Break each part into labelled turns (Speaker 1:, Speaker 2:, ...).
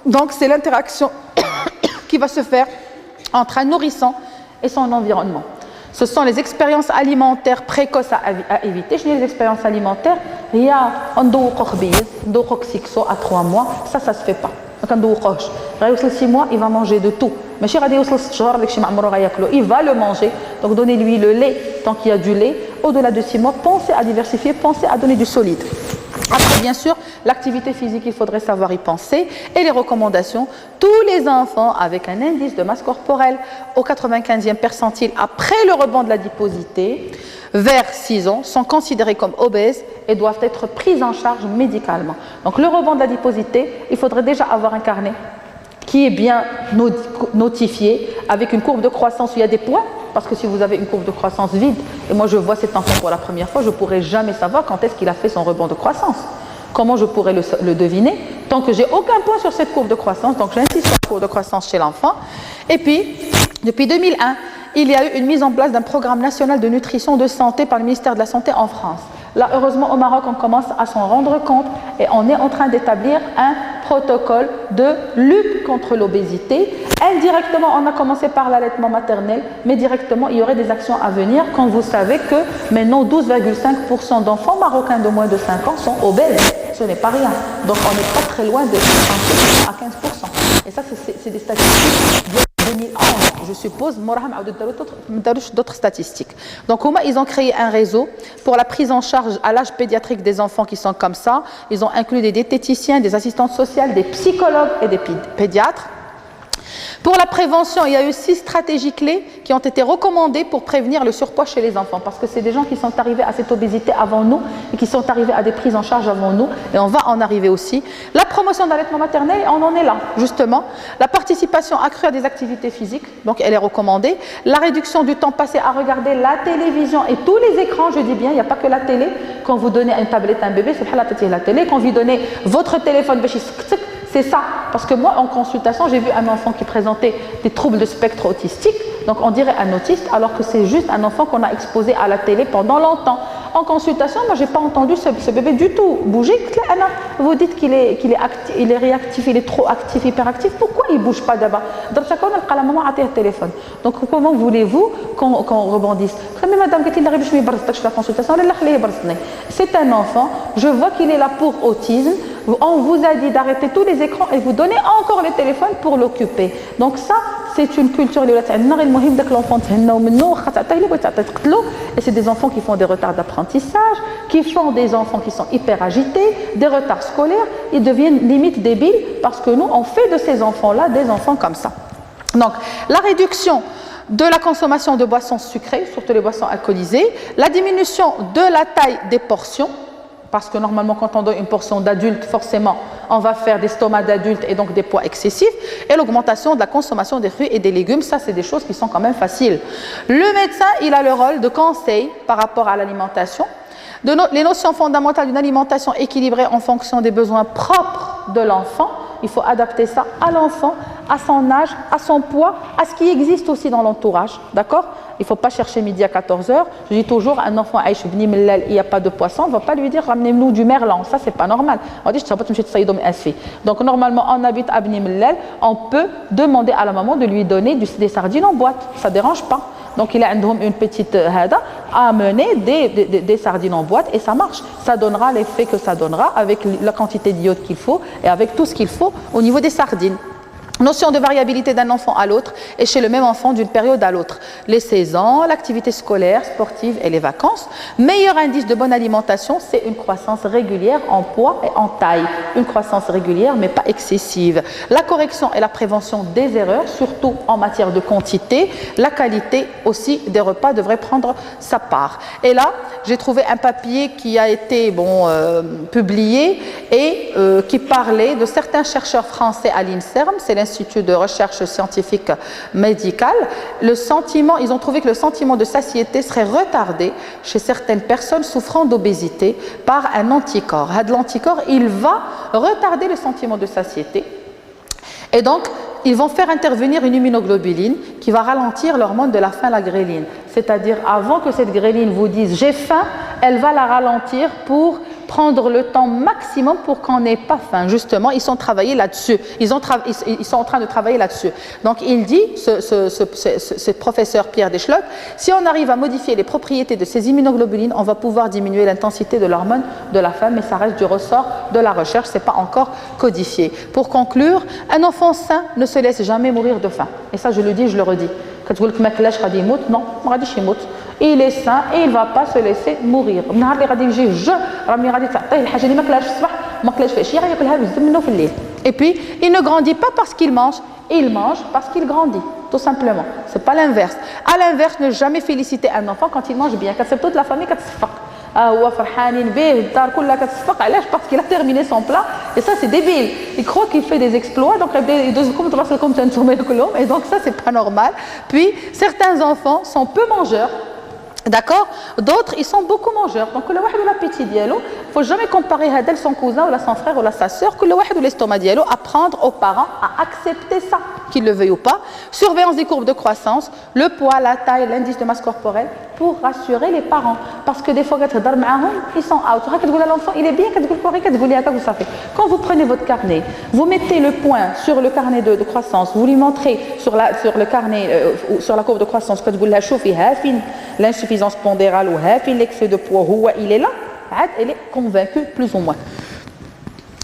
Speaker 1: Donc c'est l'interaction qui va se faire entre un nourrisson et son environnement. Ce sont les expériences alimentaires précoces à éviter. Je dis les expériences alimentaires, il y a un doxixo à 3 mois, ça se fait pas. Donc, 6 mois, il va manger de tout. Il va le manger. Donc, donnez-lui le lait tant qu'il y a du lait. Au-delà de 6 mois, pensez à diversifier, pensez à donner du solide. Après, bien sûr, l'activité physique, il faudrait savoir y penser. Et les recommandations, tous les enfants avec un indice de masse corporelle au 95e percentile après le rebond de l'adiposité, vers 6 ans, sont considérés comme obèses et doivent être pris en charge médicalement. Donc le rebond de l'adiposité, il faudrait déjà avoir un carnet qui est bien notifié avec une courbe de croissance où il y a des points, parce que si vous avez une courbe de croissance vide, et moi je vois cet enfant pour la première fois, je ne pourrai jamais savoir quand est-ce qu'il a fait son rebond de croissance. Comment je pourrais le deviner tant que j'ai aucun point sur cette courbe de croissance? Donc j'insiste sur la courbe de croissance chez l'enfant. Et puis, depuis 2001, il y a eu une mise en place d'un programme national de nutrition de santé par le ministère de la Santé en France. Là, heureusement, au Maroc, on commence à s'en rendre compte et on est en train d'établir un protocole de lutte contre l'obésité. Indirectement, on a commencé par l'allaitement maternel, mais directement, il y aurait des actions à venir quand vous savez que maintenant 12,5% d'enfants marocains de moins de 5 ans sont obèses. Ce n'est pas rien. Donc, on n'est pas très loin de 50 à 15%. Et ça, c'est des statistiques de 2011, je suppose. D'autres statistiques. Donc, ils ont créé un réseau pour la prise en charge à l'âge pédiatrique des enfants qui sont comme ça. Ils ont inclus des diététiciens, des assistantes sociales, des psychologues et des pédiatres. Pour la prévention, il y a eu 6 stratégies clés qui ont été recommandées pour prévenir le surpoids chez les enfants, parce que c'est des gens qui sont arrivés à cette obésité avant nous et qui sont arrivés à des prises en charge avant nous, et on va en arriver aussi. La promotion de l'allaitement maternel, on en est là, justement. La participation accrue à des activités physiques, donc elle est recommandée. La réduction du temps passé à regarder la télévision et tous les écrans, je dis bien, il n'y a pas que la télé. Quand vous donnez une tablette à un bébé, c'est la télé. Quand vous donnez votre téléphone, c'est ça. Parce que moi, en consultation, j'ai vu un enfant qui présentait des troubles de spectre autistique. Donc, on dirait un autiste, alors que c'est juste un enfant qu'on a exposé à la télé pendant longtemps. En consultation, moi, je n'ai pas entendu ce bébé du tout bouger. Vous dites qu'il est réactif, il est trop actif, hyperactif. Pourquoi il ne bouge pas d'abord? Donc, comment voulez-vous qu'on rebondisse? Mais madame, c'est un enfant, je vois qu'il est là pour autisme. On vous a dit d'arrêter tous les écrans et vous donnez encore le téléphone pour l'occuper. Donc ça, c'est une culture. Et c'est des enfants qui font des retards d'apprentissage, qui font des enfants qui sont hyper agités, des retards scolaires. Ils deviennent limite débiles parce que nous, on fait de ces enfants-là des enfants comme ça. Donc, la réduction de la consommation de boissons sucrées, surtout les boissons alcoolisées, la diminution de la taille des portions, parce que normalement, quand on donne une portion d'adulte, forcément, on va faire des stomacs d'adultes et donc des poids excessifs. Et l'augmentation de la consommation des fruits et des légumes, ça, c'est des choses qui sont quand même faciles. Le médecin, il a le rôle de conseil par rapport à l'alimentation. Les notions fondamentales d'une alimentation équilibrée en fonction des besoins propres de l'enfant. Il faut adapter ça à l'enfant, à son âge, à son poids, à ce qui existe aussi dans l'entourage. D'accord? Il ne faut pas chercher midi à 14h. Je dis toujours, un enfant, il n'y a pas de poisson, on ne va pas lui dire ramenez-nous du merlan. Ça, c'est pas normal. On dit, donc, normalement, on habite à Bni Mellal, on peut demander à la maman de lui donner des sardines en boîte. Ça ne dérange pas. Donc, il a une petite hada à amener des sardines en boîte et ça marche. Ça donnera l'effet que ça donnera avec la quantité d'iode qu'il faut et avec tout ce qu'il faut au niveau des sardines. Notion de variabilité d'un enfant à l'autre et chez le même enfant d'une période à l'autre. Les saisons, l'activité scolaire, sportive et les vacances. Meilleur indice de bonne alimentation, c'est une croissance régulière en poids et en taille. Une croissance régulière mais pas excessive. La correction et la prévention des erreurs, surtout en matière de quantité. La qualité aussi des repas devrait prendre sa part. Et là, j'ai trouvé un papier qui a été publié et qui parlait de certains chercheurs français à l'INSERM, c'est l'Institut de recherche scientifique médicale. Ils ont trouvé que le sentiment de satiété serait retardé chez certaines personnes souffrant d'obésité par un anticorps. L'anticorps, il va retarder le sentiment de satiété. Et donc, ils vont faire intervenir une immunoglobuline qui va ralentir l'hormone de la faim, la gréline. C'est-à-dire, avant que cette gréline vous dise « j'ai faim », elle va la ralentir pour prendre le temps maximum pour qu'on n'ait pas faim. Justement, ils sont travaillés là-dessus. Ils sont en train de travailler là-dessus. Donc, il dit, ce professeur Pierre Deschlottes, si on arrive à modifier les propriétés de ces immunoglobulines, on va pouvoir diminuer l'intensité de l'hormone de la faim, mais ça reste du ressort de la recherche, c'est pas encore codifié. Pour conclure, un enfant sain ne se laisse jamais mourir de faim. Et ça, je le dis, je le redis. Non, il est sain et il ne va pas se laisser mourir. Et puis, il ne grandit pas parce qu'il mange, il mange parce qu'il grandit, tout simplement. Ce n'est pas l'inverse. À l'inverse, ne jamais féliciter un enfant quand il mange bien. Quand toute la famille parce qu'il a terminé son plat, et ça c'est débile. Il croit qu'il fait des exploits, donc et donc ça c'est pas normal. Puis certains enfants sont peu mangeurs. D'accord? D'autres, ils sont beaucoup mangeurs. Donc, il ne faut jamais comparer Hadel, son cousin, ou son frère, ou sa soeur, que le l'estomac dialo, apprendre aux parents à accepter ça, qu'ils le veuillent ou pas. Surveillance des courbes de croissance, le poids, la taille, l'indice de masse corporelle, pour rassurer les parents. Parce que des fois, ils sont out. L'enfant, il est bien, quand vous prenez votre carnet, vous mettez le point sur le carnet de croissance, vous lui montrez sur le carnet, sur la courbe de croissance, quand vous la chauffez, l'insuffisance pondérale ou l'excès de poids, il est là, elle est convaincue plus ou moins.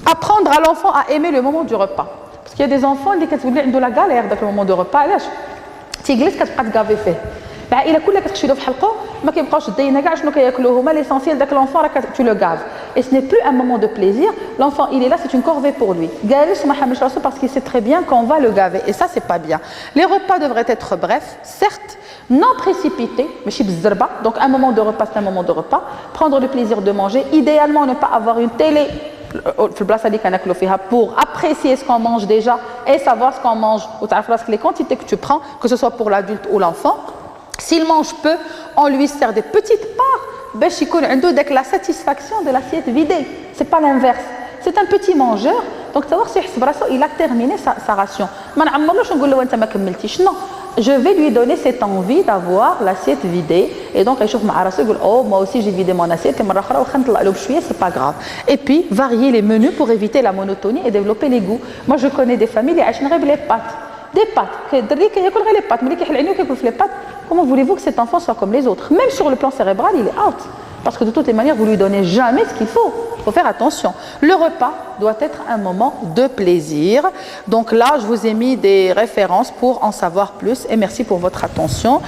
Speaker 1: Apprendre à l'enfant à aimer le moment du repas. Parce qu'il y a des enfants qui ont de la galère dans le moment du repas. Il a كل كتخشيلو في حلقه ما كيبقاوش الدينا كاع شنو كياكلوا هما l'essentiel داك l'enfant tu le gaves et ce n'est plus un moment de plaisir. L'enfant il est là, c'est une corvée pour lui جالس وما حاملش راسو parce qu'il sait très bien qu'on va le gaver et ça c'est pas bien. Les repas devraient être brefs, certes non précipités, ماشي بالزربه. Donc un moment de repas c'est un moment de repas. Prendre le plaisir de manger, idéalement ne pas avoir une télé pour apprécier ce qu'on mange déjà et savoir ce qu'on mange ou les quantités que tu prends, que ce soit pour l'adulte ou l'enfant. S'il mange peu, on lui sert des petites parts, avec la satisfaction de l'assiette vidée. Ce n'est pas l'inverse. C'est un petit mangeur, donc savoir si il a terminé sa ration. Non, je vais lui donner cette envie d'avoir l'assiette vidée. Et donc, il dit, oh, moi aussi j'ai vidé mon assiette, c'est pas grave. Et puis, varier les menus pour éviter la monotonie et développer les goûts. Moi, je connais des familles qui ont les pâtes. Des pâtes. Les pâtes. Comment voulez-vous que cet enfant soit comme les autres? Même sur le plan cérébral, il est out. Parce que de toutes les manières, vous ne lui donnez jamais ce qu'il faut. Il faut faire attention. Le repas doit être un moment de plaisir. Donc là, je vous ai mis des références pour en savoir plus. Et merci pour votre attention.